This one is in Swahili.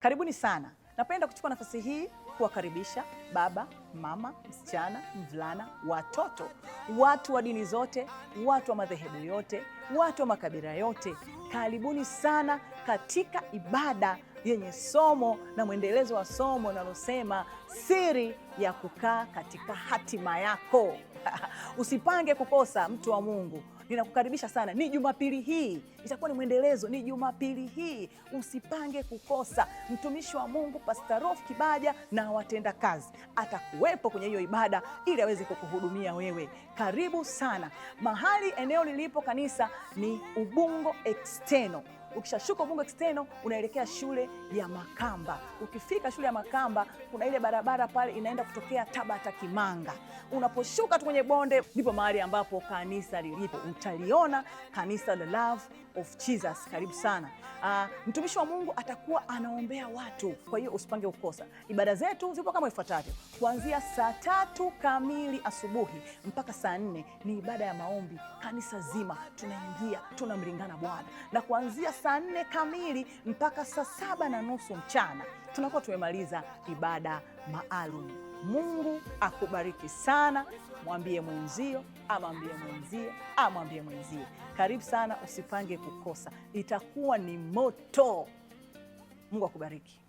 Karibuni sana. Napenda kuchukua nafasi hii kuwakaribisha baba, mama, msichana, mvulana, watoto, watu wa dini zote, watu wa madhehebu yote, watu wa makabila yote. Karibuni sana katika ibada yenye somo na mwendelezo wa somo linalosema siri ya kukaa katika hatima yako. Usipange kukosa, mtu wa Mungu. Ninakukaribisha sana. Ni Jumapili hii, itakuwa ni mwendelezo. Ni Jumapili hii, usipange kukosa. Mtumishi wa Mungu Pastor Rolf Kibaja na watenda kazi atakuwepo kwenye hiyo ibada ili aweze kukuhudumia wewe. Karibu sana. Mahali eneo lilipo kanisa ni Ubungo External. Ukishashuka Ubungo External unaelekea shule ya Makamba. Ukifika shule ya Makamba kuna ile barabara pale inaenda kutokea Tabata Kimanga. Unaposhuka tu kwenye bonde ndipo mahali ambapo kanisa lilipo. Utaliona kanisa la Love of Jesus. Karibu sana. Mtumishi wa Mungu atakuwa anaombea watu. Kwa hiyo usipange kukosa. Ibada zetu zipo kama ifuatavyo. Kuanzia saa 3 kamili asubuhi mpaka saa 4 ni ibada ya maombi. Kanisa zima tunaingia, tunamlingana Bwana. Na kuanzia saa 4 kamili mpaka saa 7:30 mchana tunakuwa tumemaliza ibada maalum. Mungu akubariki sana. Mwambie mwenzio, amwambie mwenzie, amwambie mwenzie. Karibu sana, usipange kukosa. Itakuwa ni moto. Mungu akubariki.